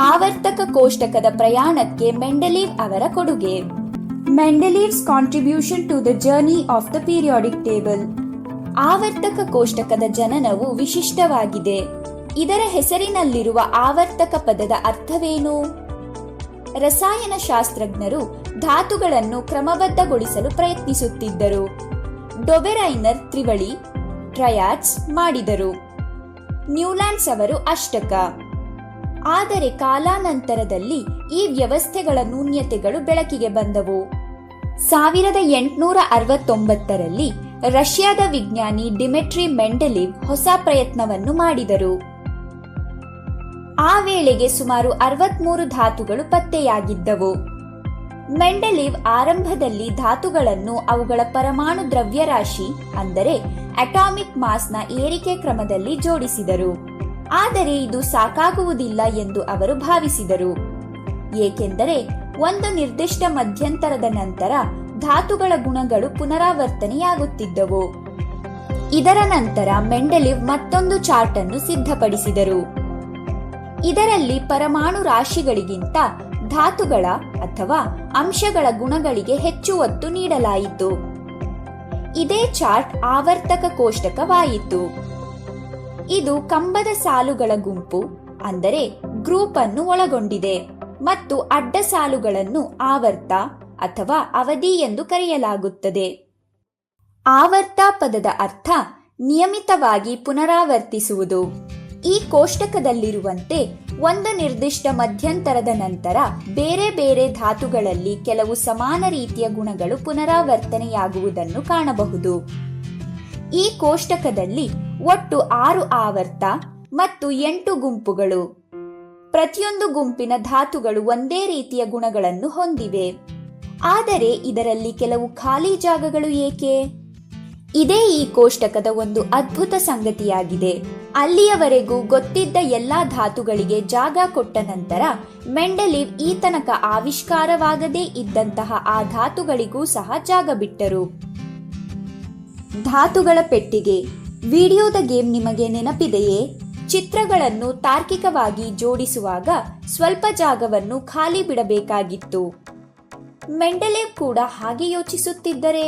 ಆವರ್ತಕ ಕೋಷ್ಟಕದ ಪ್ರಯಾಣಕ್ಕೆ ಮೆಂಡೆಲೀವ್ ಅವರ ಕೊಡುಗೆ. Mendeleev's contribution to the journey of the periodic table. ಆವರ್ತಕ ಕೋಷ್ಟಕದ ಜನನವು ವಿಶಿಷ್ಟವಾಗಿದೆ. ಇದರ ಹೆಸರಿನಲ್ಲಿರುವ ಆವರ್ತಕ ಪದದ ಅರ್ಥವೇನು? ರಸಾಯನಶಾಸ್ತ್ರಜ್ಞರು ಧಾತುಗಳನ್ನು ಕ್ರಮಬದ್ಧಗೊಳಿಸಲು ಪ್ರಯತ್ನಿಸುತ್ತಿದ್ದರು. ಡೊಬೆರೈನರ್ ತ್ರಿವಳಿ ಟ್ರಯಾಡ್ಸ್ ಮಾಡಿದರು. ನ್ಯೂಲ್ಯಾಂಡ್ಸ್ ಅವರು ಅಷ್ಟಕ. ಆದರೆ ಕಾಲಾನಂತರದಲ್ಲಿ ಈ ವ್ಯವಸ್ಥೆಗಳ ನ್ಯೂನ್ಯತೆಗಳು ಬೆಳಕಿಗೆ ಬಂದವು. 1869ರಲ್ಲಿ ರಷ್ಯಾದ ವಿಜ್ಞಾನಿ ಡಿಮಿಟ್ರಿ ಮೆಂಡೆಲೀವ್ ಹೊಸ ಪ್ರಯತ್ನವನ್ನು ಮಾಡಿದರು. ಆ ವೇಳೆಗೆ ಸುಮಾರು 63 ಧಾತುಗಳು ಪತ್ತೆಯಾಗಿದ್ದವು. ಮೆಂಡೆಲೀವ್ ಆರಂಭದಲ್ಲಿ ಧಾತುಗಳನ್ನು ಅವುಗಳ ಪರಮಾಣು ದ್ರವ್ಯರಾಶಿ ಅಂದರೆ ಅಟಾಮಿಕ್ ಮಾಸ್ನ ಏರಿಕೆ ಕ್ರಮದಲ್ಲಿ ಜೋಡಿಸಿದರು. ಆದರೆ ಇದು ಸಾಕಾಗುವುದಿಲ್ಲ ಎಂದು ಅವರು ಭಾವಿಸಿದರು. ಏಕೆಂದರೆ ಒಂದು ನಿರ್ದಿಷ್ಟ ಮಧ್ಯಂತರದ ನಂತರ ಧಾತುಗಳ ಗುಣಗಳು ಪುನರಾವರ್ತನೆಯಾಗುತ್ತಿದ್ದವು. ಇದರ ನಂತರ ಮೆಂಡೆಲೀವ್ ಮತ್ತೊಂದು ಚಾರ್ಟ್ ಅನ್ನು ಸಿದ್ಧಪಡಿಸಿದರು. ಇದರಲ್ಲಿ ಪರಮಾಣು ರಾಶಿಗಳಿಗಿಂತ ಧಾತುಗಳ ಅಥವಾ ಅಂಶಗಳ ಗುಣಗಳಿಗೆ ಹೆಚ್ಚು ಒತ್ತು ನೀಡಲಾಯಿತು. ಇದೇ ಚಾರ್ಟ್ ಆವರ್ತಕ ಕೋಷ್ಟಕವಾಯಿತು. ಇದು ಕಂಬದ ಸಾಲುಗಳ ಗುಂಪು ಅಂದರೆ ಗ್ರೂಪ್ ಅನ್ನು ಒಳಗೊಂಡಿದೆ ಮತ್ತು ಅಡ್ಡ ಸಾಲುಗಳನ್ನು ಆವರ್ತ ಅಥವಾ ಅವಧಿ ಎಂದು ಕರೆಯಲಾಗುತ್ತದೆ. ಆವರ್ತ ಪದದ ಅರ್ಥ ನಿಯಮಿತವಾಗಿ ಪುನರಾವರ್ತಿಸುವುದು. ಈ ಕೋಷ್ಟಕದಲ್ಲಿರುವಂತೆ ಒಂದು ನಿರ್ದಿಷ್ಟ ಮಧ್ಯಂತರದ ನಂತರ ಬೇರೆ ಬೇರೆ ಧಾತುಗಳಲ್ಲಿ ಕೆಲವು ಸಮಾನ ರೀತಿಯ ಗುಣಗಳು ಪುನರಾವರ್ತನೆಯಾಗುವುದನ್ನು ಕಾಣಬಹುದು. ಈ ಕೋಷ್ಟಕದಲ್ಲಿ ಒಟ್ಟು 6 ಆವರ್ತ ಮತ್ತು 8 ಗುಂಪುಗಳು. ಪ್ರತಿಯೊಂದು ಗುಂಪಿನ ಧಾತುಗಳು ಒಂದೇ ರೀತಿಯ ಗುಣಗಳನ್ನು ಹೊಂದಿವೆ. ಆದರೆ ಇದರಲ್ಲಿ ಕೆಲವು ಖಾಲಿ ಜಾಗಗಳು ಏಕೆ? ಇದೇ ಈ ಕೋಷ್ಟಕದ ಒಂದು ಅದ್ಭುತ ಸಂಗತಿಯಾಗಿದೆ. ಅಲ್ಲಿಯವರೆಗೂ ಗೊತ್ತಿದ್ದ ಎಲ್ಲಾ ಧಾತುಗಳಿಗೆ ಜಾಗ ಕೊಟ್ಟ ನಂತರ ಮೆಂಡೆಲೀವ್ ಈ ತನಕ ಆವಿಷ್ಕಾರವಾಗದೇ ಇದ್ದಂತಹ ಆ ಧಾತುಗಳಿಗೂ ಸಹ ಜಾಗ ಬಿಟ್ಟರು. ಧಾತುಗಳ ಪೆಟ್ಟಿಗೆ. ವಿಡಿಯೋದ ಗೇಮ್ ನಿಮಗೆ ನೆನಪಿದೆಯೇ? ಚಿತ್ರಗಳನ್ನು ತಾರ್ಕಿಕವಾಗಿ ಜೋಡಿಸುವಾಗ ಸ್ವಲ್ಪ ಜಾಗವನ್ನು ಖಾಲಿ ಬಿಡಬೇಕಾಗಿತ್ತು. ಮೆಂಡೆಲೀವ್ ಕೂಡ ಹಾಗೆ ಯೋಚಿಸುತ್ತಿದ್ದರೆ?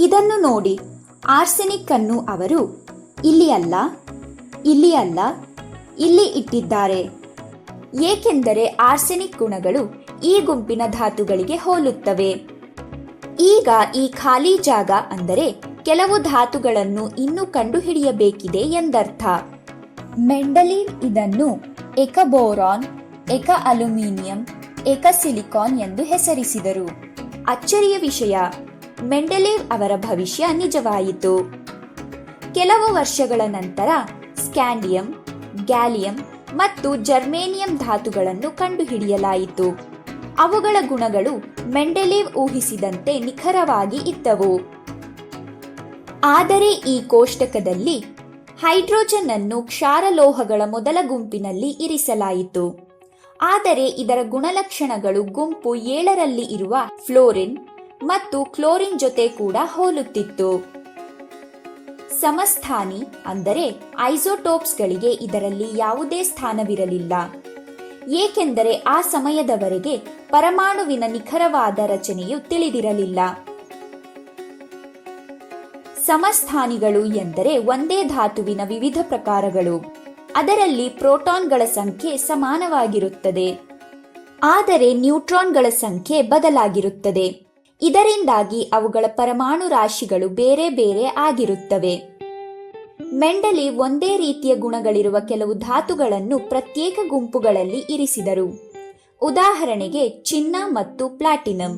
ಇದನ್ನು ನೋಡಿ. ಆರ್ಸೆನಿಕ್ ಅನ್ನು ಅವರು ಇಲ್ಲಿ ಅಲ್ಲ, ಇಲ್ಲಿ ಅಲ್ಲ, ಇಲ್ಲಿ ಇಟ್ಟಿದ್ದಾರೆ. ಏಕೆಂದರೆ ಆರ್ಸೆನಿಕ್ ಗುಣಗಳು ಈ ಗುಂಪಿನ ಧಾತುಗಳಿಗೆ ಹೋಲುತ್ತವೆ. ಈಗ ಈ ಖಾಲಿ ಜಾಗ ಅಂದರೆ ಕೆಲವು ಧಾತುಗಳನ್ನು ಇನ್ನೂ ಕಂಡುಹಿಡಿಯಬೇಕಿದೆ ಎಂದರ್ಥ. ಮೆಂಡೆಲೀವ್ ಇದನ್ನು ಏಕ ಬೋರಾನ್, ಏಕ ಅಲ್ಯೂಮಿನಿಯಂ, ಏಕ ಸಿಲಿಕಾನ್ ಎಂದು ಹೆಸರಿಸಿದರು. ಅಚ್ಚರಿಯ ವಿಷಯ, ಮೆಂಡೆಲೀವ್ ಅವರ ಭವಿಷ್ಯ ನಿಜವಾಯಿತು. ಕೆಲವು ವರ್ಷಗಳ ನಂತರ ಸ್ಕ್ಯಾಂಡಿಯಂ, ಗ್ಯಾಲಿಯಂ ಮತ್ತು ಜರ್ಮೇನಿಯಂ ಧಾತುಗಳನ್ನು ಕಂಡುಹಿಡಿಯಲಾಯಿತು. ಅವುಗಳ ಗುಣಗಳು ಮೆಂಡೆಲೀವ್ ಊಹಿಸಿದಂತೆ ನಿಖರವಾಗಿ ಇದ್ದವು. ಆದರೆ ಈ ಕೋಷ್ಟಕದಲ್ಲಿ ಹೈಡ್ರೋಜನ್ ಅನ್ನು ಕ್ಷಾರಲೋಹಗಳ ಮೊದಲ ಗುಂಪಿನಲ್ಲಿ ಇರಿಸಲಾಯಿತು. ಆದರೆ ಇದರ ಗುಣಲಕ್ಷಣಗಳು ಗುಂಪು 7ರಲ್ಲಿ ಇರುವ ಫ್ಲೋರಿನ್ ಮತ್ತು ಕ್ಲೋರಿನ್ ಜೊತೆ ಕೂಡ ಹೋಲುತ್ತಿತ್ತು. ಸಮಸ್ಥಾನಿ ಅಂದರೆ ಐಸೋಟೋಪ್ಸ್ಗಳಿಗೆ ಇದರಲ್ಲಿ ಯಾವುದೇ ಸ್ಥಾನವಿರಲಿಲ್ಲ. ಏಕೆಂದರೆ ಆ ಸಮಯದವರೆಗೆ ಪರಮಾಣುವಿನ ನಿಖರವಾದ ರಚನೆಯು ತಿಳಿದಿರಲಿಲ್ಲ. ಸಮಸ್ಥಾನಿಗಳು ಎಂದರೆ ಒಂದೇ ಧಾತುವಿನ ವಿವಿಧ ಪ್ರಕಾರಗಳು. ಅದರಲ್ಲಿ ಪ್ರೋಟಾನ್ಗಳ ಸಂಖ್ಯೆ ಸಮಾನವಾಗಿರುತ್ತದೆ, ಆದರೆ ನ್ಯೂಟ್ರಾನ್ಗಳ ಸಂಖ್ಯೆ ಬದಲಾಗಿರುತ್ತದೆ. ಇದರಿಂದಾಗಿ ಅವುಗಳ ಪರಮಾಣು ರಾಶಿಗಳು ಬೇರೆ ಬೇರೆ ಆಗಿರುತ್ತವೆ. ಮೆಂಡೆಲೀವ್ ಒಂದೇ ರೀತಿಯ ಗುಣಗಳಿರುವ ಕೆಲವು ಧಾತುಗಳನ್ನು ಪ್ರತ್ಯೇಕ ಗುಂಪುಗಳಲ್ಲಿ ಇರಿಸಿದರು. ಉದಾಹರಣೆಗೆ ಚಿನ್ನ ಮತ್ತು ಪ್ಲಾಟಿನಂ.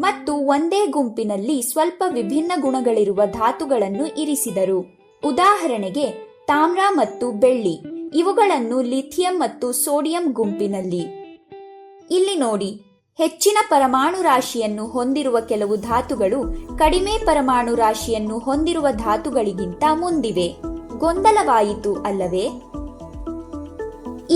ಮತ್ತು ಒಂದೇ ಗುಂಪಿನಲ್ಲಿ ಸ್ವಲ್ಪ ವಿಭಿನ್ನ ಗುಣಗಳಿರುವ ಧಾತುಗಳನ್ನು ಇರಿಸಿದರು. ಉದಾಹರಣೆಗೆ ತಾಮ್ರ ಮತ್ತು ಬೆಳ್ಳಿ. ಇವುಗಳನ್ನು ಲಿಥಿಯಂ ಮತ್ತು ಸೋಡಿಯಂ ಗುಂಪಿನಲ್ಲಿ. ಇಲ್ಲಿ ನೋಡಿ, ಹೆಚ್ಚಿನ ಪರಮಾಣು ರಾಶಿಯನ್ನು ಹೊಂದಿರುವ ಕೆಲವು ಧಾತುಗಳು ಕಡಿಮೆ ಪರಮಾಣು ರಾಶಿಯನ್ನು ಹೊಂದಿರುವ ಧಾತುಗಳಿಗಿಂತ ಮುಂದಿವೆ. ಗೊಂದಲವಾಯಿತು ಅಲ್ಲವೇ?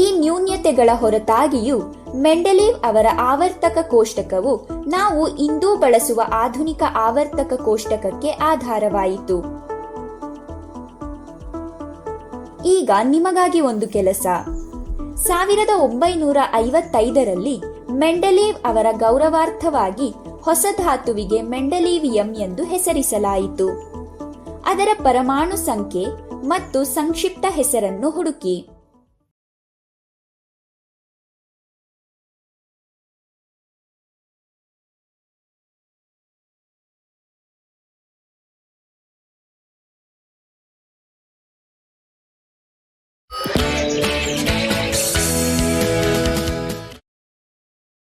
ಈ ನ್ಯೂನ್ಯತೆಗಳ ಹೊರತಾಗಿಯೂ ಮೆಂಡೆಲೀವ್ ಅವರ ಆವರ್ತಕ ಕೋಷ್ಟಕವು ನಾವು ಇಂದು ಬಳಸುವ ಆಧುನಿಕ ಆವರ್ತಕ ಕೋಷ್ಟಕಕ್ಕೆ ಆಧಾರವಾಯಿತು. ಈಗ ನಿಮಗಾಗಿ ಒಂದು ಕೆಲಸ. 1955ರಲ್ಲಿ ಮೆಂಡೆಲೀವ್ ಅವರ ಗೌರವಾರ್ಥವಾಗಿ ಹೊಸ ಧಾತುವಿಗೆ ಮೆಂಡೆಲೀವಿಯಂ ಎಂದು ಹೆಸರಿಸಲಾಯಿತು. ಅದರ ಪರಮಾಣು ಸಂಖ್ಯೆ ಮತ್ತು ಸಂಕ್ಷಿಪ್ತ ಹೆಸರನ್ನು ಹುಡುಕಿ.